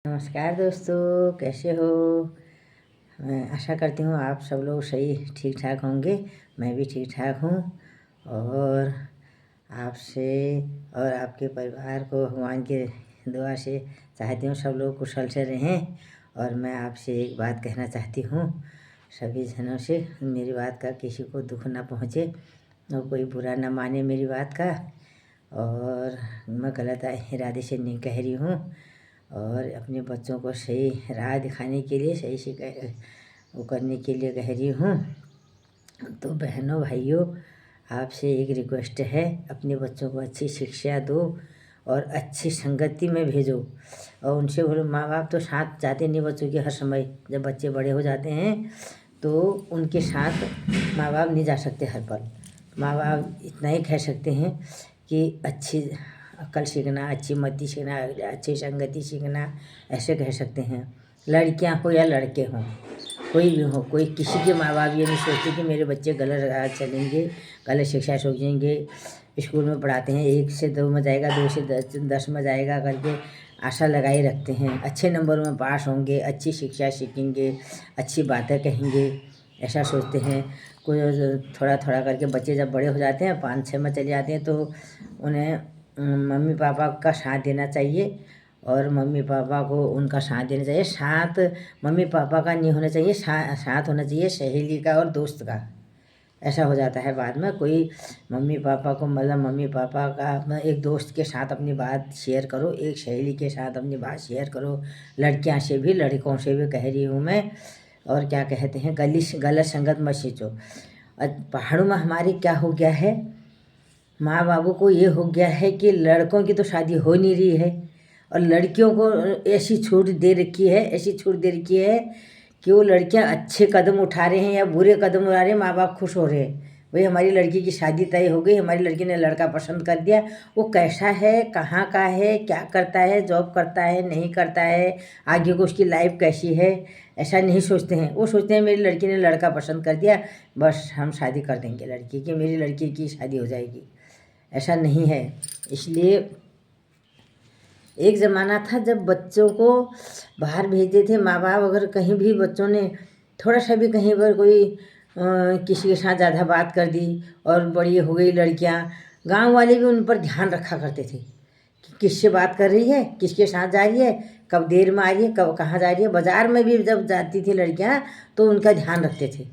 नमस्कार दोस्तों, कैसे हो। मैं आशा करती हूँ आप सब लोग सही ठीक ठाक होंगे। मैं भी ठीक ठाक हूँ और आपसे और आपके परिवार को भगवान के दुआ से चाहती हूँ सब लोग कुशल से रहें। और मैं आपसे एक बात कहना चाहती हूँ सभी जनों से, मेरी बात का किसी को दुख ना पहुँचे और कोई बुरा ना माने मेरी बात का। और मैं गलत इरादे से नहीं कह रही हूँ और अपने बच्चों को सही राह दिखाने के लिए सही वो करने के लिए कह रही हूँ। तो बहनों भाइयों, आपसे एक रिक्वेस्ट है, अपने बच्चों को अच्छी शिक्षा दो और अच्छी संगति में भेजो। और उनसे बोलो, माँ बाप तो साथ जाते नहीं बच्चों के हर समय, जब बच्चे बड़े हो जाते हैं तो उनके साथ माँ बाप नहीं जा सकते हर पल। माँ बाप इतना ही कह सकते हैं कि अच्छी अक्ल सीखना, अच्छी मति सीखना, अच्छी संगति सीखना, ऐसे कह सकते हैं। लड़कियां हो या लड़के हों, कोई भी हो, कोई किसी के माँ बाप ये नहीं सोचते कि मेरे बच्चे गलत राह चलेंगे, गलत शिक्षा सोचेंगे। स्कूल में पढ़ाते हैं 1 से 2 में जाएगा, 2 से 10 में जाएगा करके आशा लगाए रखते हैं। अच्छे नंबरों में पास होंगे, अच्छी शिक्षा सीखेंगे, अच्छी बातें कहेंगे, ऐसा सोचते हैं। कोई थोड़ा थोड़ा करके बच्चे जब बड़े हो जाते हैं, 5-6 में चले जाते हैं, तो उन्हें मम्मी पापा का साथ देना चाहिए और मम्मी पापा को उनका साथ देना चाहिए। साथ मम्मी पापा का नहीं होना चाहिए, साथ होना चाहिए सहेली का और दोस्त का। ऐसा हो जाता है बाद में, कोई मम्मी पापा को मतलब मम्मी पापा का एक दोस्त के साथ अपनी बात शेयर करो, एक सहेली के साथ अपनी बात शेयर करो। लड़कियां से भी लड़कों से भी कह रही हूँ मैं। और क्या कहते हैं, गलत संगत मत सींचो। पहाड़ों में हमारे क्या हो गया है, माँ बाबू को ये हो गया है कि लड़कों की तो शादी हो नहीं रही है और लड़कियों को ऐसी छूट दे रखी है, ऐसी छूट दे रखी है कि वो लड़कियां अच्छे कदम उठा रहे हैं या बुरे कदम उठा रहे हैं, माँ बाप खुश हो रहे हैं। भाई हमारी लड़की की शादी तय हो गई, हमारी लड़की ने लड़का पसंद कर दिया। वो कैसा है, कहाँ का है, क्या करता है, जॉब करता है नहीं करता है, आगे को उसकी लाइफ कैसी है, ऐसा नहीं सोचते हैं। वो सोचते हैं मेरी लड़की ने लड़का पसंद कर दिया, बस हम शादी कर देंगे लड़की की, मेरी लड़की की शादी हो जाएगी। ऐसा नहीं है। इसलिए एक ज़माना था जब बच्चों को बाहर भेजते थे माँ बाप, अगर कहीं भी बच्चों ने थोड़ा सा भी कहीं पर कोई किसी के साथ ज़्यादा बात कर दी और बड़ी हो गई लड़कियाँ, गांव वाले भी उन पर ध्यान रखा करते थे कि किससे बात कर रही है, किसके साथ जा रही है, कब देर में आ रही है, कब कहाँ जा रही है। बाज़ार में भी जब जाती थी लड़कियाँ तो उनका ध्यान रखते थे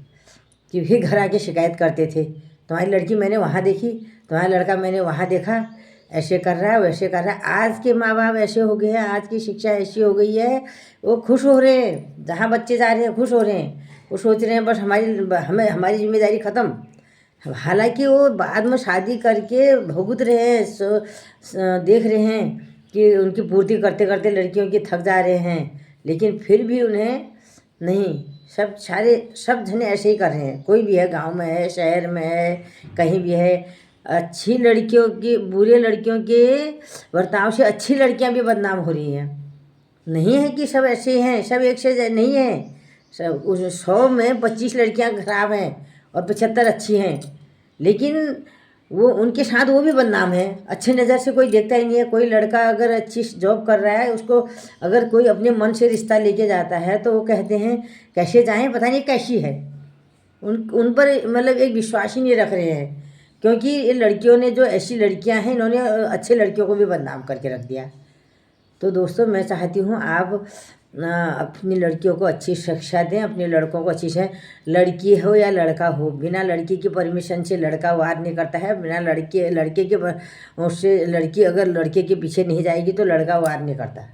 कि फिर घर आके शिकायत करते थे, तुम्हारी लड़की मैंने वहाँ देखी, तुम्हारा लड़का मैंने वहाँ देखा, ऐसे कर रहा है वैसे कर रहा है। आज के माँ बाप ऐसे हो गए हैं, आज की शिक्षा ऐसी हो गई है, वो खुश हो रहे हैं जहाँ बच्चे जा रहे हैं, खुश हो रहे हैं। वो सोच रहे हैं बस हमारी जिम्मेदारी ख़त्म। हालांकि वो बाद में शादी करके भुगत रहे हैं, देख रहे हैं कि उनकी पूर्ति करते करते लड़कियों की थक जा रहे हैं, लेकिन फिर भी उन्हें नहीं, सब जने ऐसे ही कर रहे हैं। कोई भी है, गांव में है, शहर में है, कहीं भी है। अच्छी लड़कियों की बुरे लड़कियों के बर्ताव से अच्छी लड़कियां भी बदनाम हो रही हैं। नहीं है कि सब ऐसे हैं, सब एक से नहीं है। सब उस 100 में 25 लड़कियां खराब हैं और 75 अच्छी हैं, लेकिन वो उनके साथ वो भी बदनाम है। अच्छी नज़र से कोई देखता ही नहीं है। कोई लड़का अगर अच्छी जॉब कर रहा है, उसको अगर कोई अपने मन से रिश्ता लेके जाता है तो वो कहते हैं कैसे जाएं, पता नहीं कैसी है। उन पर मतलब एक विश्वास ही नहीं रख रहे हैं, क्योंकि ये लड़कियों ने, जो ऐसी लड़कियां हैं, इन्होंने अच्छे लड़कियों को भी बदनाम करके रख दिया। तो दोस्तों, मैं चाहती हूँ आप अपनी लड़कियों को अच्छी शिक्षा दें, अपने लड़कों को अच्छी से, लड़की हो या लड़का हो, बिना लड़की की परमिशन से लड़का वार नहीं करता है, बिना लड़के के उससे लड़की अगर लड़के के पीछे नहीं जाएगी तो लड़का वार नहीं करता।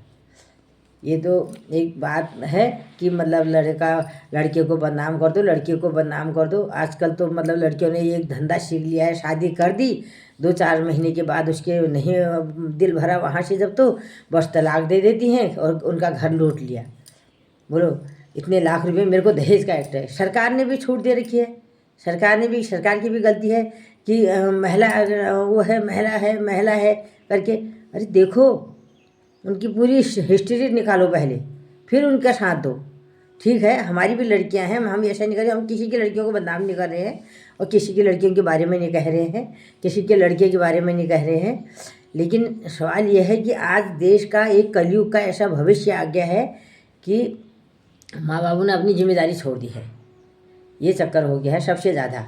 ये तो एक बात है कि मतलब लड़का लड़के को बदनाम कर दो, लड़की को बदनाम कर दो। आजकल तो मतलब लड़कियों ने एक धंधा सीख लिया है, शादी कर दी, 2-4 महीने के बाद उसके नहीं दिल भरा वहाँ से जब, तो बस तलाक दे देती हैं और उनका घर लूट लिया। बोलो, इतने लाख रुपए मेरे को दहेज का एक्ट है। सरकार ने भी छूट दे रखी है, सरकार की भी गलती है कि महिला वो है, महिला है करके। अरे देखो, उनकी पूरी हिस्ट्री निकालो पहले, फिर उनका साथ दो। ठीक है, हमारी भी लड़कियां हैं, हम ऐसा नहीं कर रहे, हम किसी की लड़कियों को बदनाम नहीं कर रहे हैं और किसी की लड़कियों के बारे में नहीं कह रहे हैं, किसी के लड़के के बारे में नहीं कह रहे हैं। लेकिन सवाल यह है कि आज देश का एक कलयुग का ऐसा भविष्य आ गया है कि माँ बाबू ने अपनी जिम्मेदारी छोड़ दी है। ये चक्कर हो गया है सबसे ज़्यादा।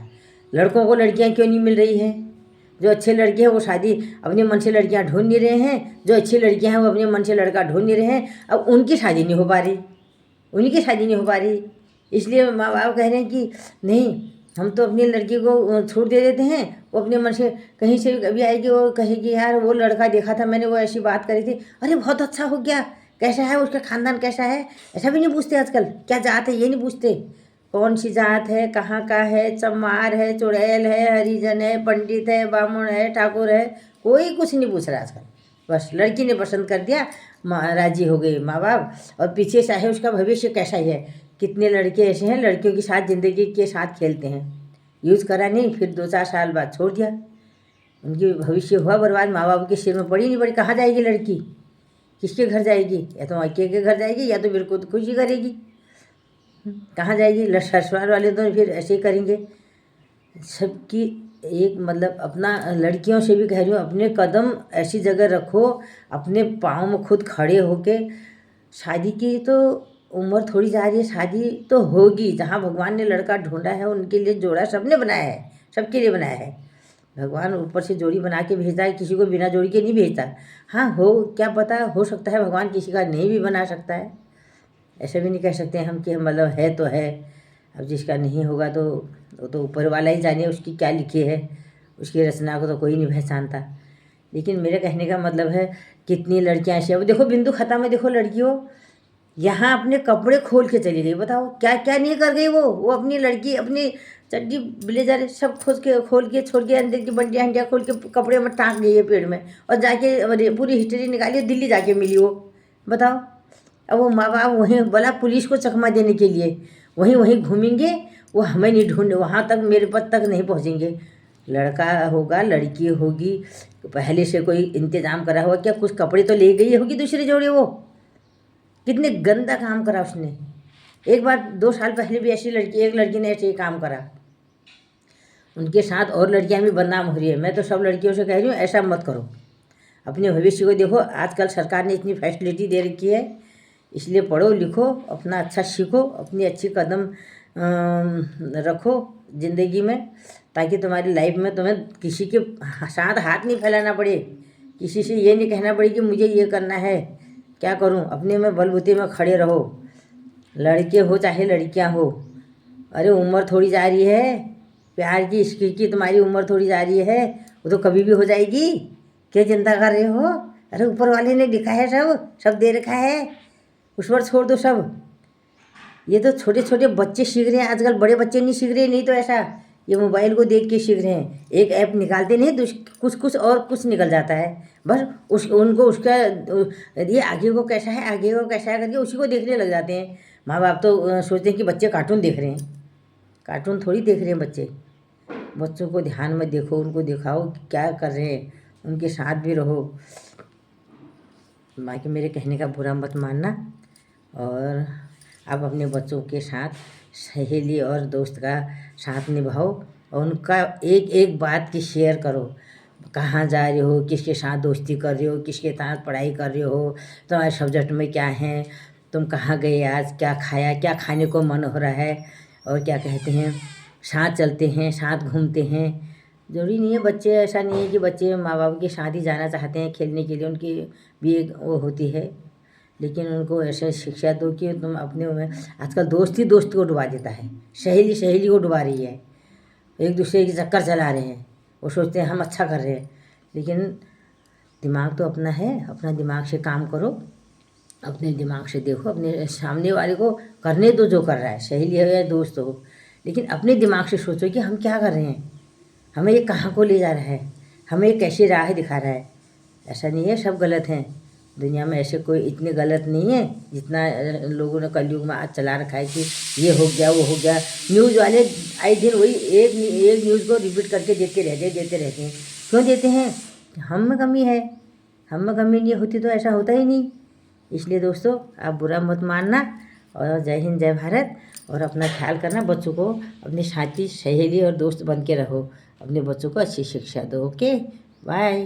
लड़कों को लड़कियां क्यों नहीं मिल रही हैं? जो अच्छे लड़के हैं वो शादी अपने मन से लड़कियां ढूंढ नहीं रहे हैं, जो अच्छी लड़कियां हैं वो अपने मन से लड़का ढूंढ नहीं रहे हैं। अब उनकी शादी नहीं हो पा रही, उनकी शादी नहीं हो पा रही। इसलिए माँ बाप कह रहे हैं कि नहीं, हम तो अपनी लड़की को छूट दे देते हैं, वो अपने मन से कहीं से कभी आएगी, वो कहेगी यार वो लड़का देखा था मैंने, वो ऐसी बात करी थी, अरे बहुत अच्छा हो गया, कैसा है उसका खानदान, कैसा है, ऐसा भी नहीं पूछते आजकल। क्या जात है ये नहीं पूछते, कौन सी जात है, कहाँ का है, चमार है, चुड़ैल है, हरिजन है, पंडित है, ब्राह्मण है, ठाकुर है, कोई कुछ नहीं पूछ रहा आजकल। बस लड़की ने पसंद कर दिया, राजी हो गई माँ बाप, और पीछे चाहे उसका भविष्य कैसा ही है। कितने लड़के ऐसे हैं लड़कियों के साथ ज़िंदगी के साथ खेलते हैं, यूज़ करा नहीं, फिर 2-4 साल बाद छोड़ दिया, उनकी भविष्य हुआ बर्बाद। माँ बाप के सिर में पड़ी नहीं पड़ी, कहाँ जाएगी लड़की, किसके घर जाएगी? या तो मायके के घर जाएगी या तो फिर खुदकुशी करेगी। कहाँ जाएगी? ससुराल वाले तो फिर ऐसे ही करेंगे। सबकी एक मतलब अपना, लड़कियों से भी कह रही हूँ, अपने कदम ऐसी जगह रखो, अपने पाँव में खुद खड़े होके। शादी की तो उम्र थोड़ी जा रही है, शादी तो होगी। जहाँ भगवान ने लड़का ढूंढा है उनके लिए जोड़ा सबने बनाया है, सबके लिए बनाया है। भगवान ऊपर से जोड़ी बना के भेजता है, किसी को बिना जोड़ी के नहीं भेजता। हाँ, हो क्या पता, हो सकता है भगवान किसी का नहीं भी बना सकता है। ऐसे भी नहीं कह सकते हम कि मतलब है तो है, अब जिसका नहीं होगा तो वो तो ऊपर वाला ही जाने उसकी क्या लिखी है, उसकी रचना को तो कोई नहीं पहचानता। लेकिन मेरे कहने का मतलब है, कितनी लड़कियां ऐसी, अब देखो बिंदु खत्म में देखो लड़कियों यहाँ अपने कपड़े खोल के चली गई, बताओ क्या क्या नहीं कर गई वो अपनी लड़की अपनी चड्डी ब्लेजर सब खोल के छोड़ के, अंदर की बंटियाँ हंडियाँ खोल के कपड़े में टाँग गई है पेड़ में, और जाके पूरी हिस्ट्री निकाली, दिल्ली जाके मिली वो, बताओ। अब वो माँ बाप वहीं बोला पुलिस को चकमा देने के लिए वहीं वहीं घूमेंगे, वो हमें नहीं ढूंढे, वहाँ तक मेरे पद तक नहीं पहुँचेंगे। लड़का होगा लड़की होगी, पहले से कोई इंतज़ाम करा हुआ क्या? कुछ कपड़े तो ले गई होगी दूसरे जोड़े। वो कितने गंदा काम करा उसने। एक बार 2 साल पहले भी ऐसी लड़की, एक लड़की ने ऐसे ही काम करा, उनके साथ और लड़कियां भी बदनाम हो रही है। मैं तो सब लड़कियों से कह रही हूँ ऐसा मत करो, अपने भविष्य को देखो। आजकल सरकार ने इतनी फैसिलिटी दे रखी है, इसलिए पढ़ो लिखो, अपना अच्छा सीखो, अपनी अच्छी कदम रखो ज़िंदगी में, ताकि तुम्हारी लाइफ में तुम्हें किसी के साथ हाथ नहीं फैलाना पड़े, किसी से ये नहीं कहना पड़े कि मुझे ये करना है, क्या करूं। अपने में बलबूते में खड़े रहो, लड़के हो चाहे लड़कियां हो। अरे उम्र थोड़ी जा रही है प्यार की, इश्क की, तुम्हारी उम्र थोड़ी जा रही है, वो तो कभी भी हो जाएगी। क्या चिंता कर रहे हो? अरे ऊपर वाले ने लिखा है, सब दे रखा है, उस पर छोड़ दो सब। ये तो छोटे छोटे बच्चे सीख रहे हैं आजकल, बड़े बच्चे नहीं सीख रहे। नहीं तो ऐसा ये मोबाइल को देख के सीख रहे हैं, एक ऐप निकालते नहीं कुछ कुछ और कुछ निकल जाता है, बस उनको उसका ये आगे को कैसा है, आगे को कैसा है करके उसी को देखने लग जाते हैं। माँ बाप तो सोचते हैं कि बच्चे कार्टून देख रहे हैं, कार्टून थोड़ी देख रहे हैं बच्चे। बच्चों को ध्यान में देखो, उनको दिखाओ क्या कर रहे हैं, उनके साथ भी रहो। बाकी मेरे कहने का बुरा मत मानना, और आप अपने बच्चों के साथ सहेली और दोस्त का साथ निभाओ, और उनका एक एक बात की शेयर करो। कहाँ जा रहे हो, किसके साथ दोस्ती कर रहे हो, किसके साथ पढ़ाई कर रहे हो, तुम्हारे सब्जेक्ट में क्या है, तुम कहाँ गए आज, क्या खाया, क्या खाने को मन हो रहा है, और क्या कहते हैं, साथ चलते हैं, साथ घूमते हैं। ज़रूरी नहीं है बच्चे, ऐसा नहीं है कि बच्चे माँ बाप के साथ ही जाना चाहते हैं खेलने के लिए, उनकी भी एक वो होती है। लेकिन उनको ऐसे शिक्षा दो कि तुम अपने में, आजकल दोस्त ही दोस्त को डुबा देता है, सहेली सहेली को डुबा रही है, एक दूसरे के चक्कर चला रहे हैं, वो सोचते हैं हम अच्छा कर रहे हैं। लेकिन दिमाग तो अपना है, अपना दिमाग से काम करो, अपने दिमाग से देखो, अपने सामने वाले को करने दो जो कर रहा है, सहेली हो या दोस्त हो, लेकिन अपने दिमाग से सोचो कि हम क्या कर रहे हैं, हमें ये कहाँ को ले जा रहा है, हमें ये कैसी राह दिखा रहा है। ऐसा नहीं है सब गलत हैं, दुनिया में ऐसे कोई इतने गलत नहीं है जितना लोगों ने कलयुग में आज चला रखा है कि ये हो गया वो हो गया। न्यूज़ वाले आए दिन वही एक न्यूज़ को रिपीट करके देते रहते हैं। क्यों देते हैं? हम में कमी है, हम में कमी नहीं होती तो ऐसा होता ही नहीं। इसलिए दोस्तों आप बुरा मत मानना, और जय हिंद जय भारत। और अपना ख्याल करना, बच्चों को अपने साथी सहेली और दोस्त बन के रहो, अपने बच्चों को अच्छी शिक्षा दो। Okay bye.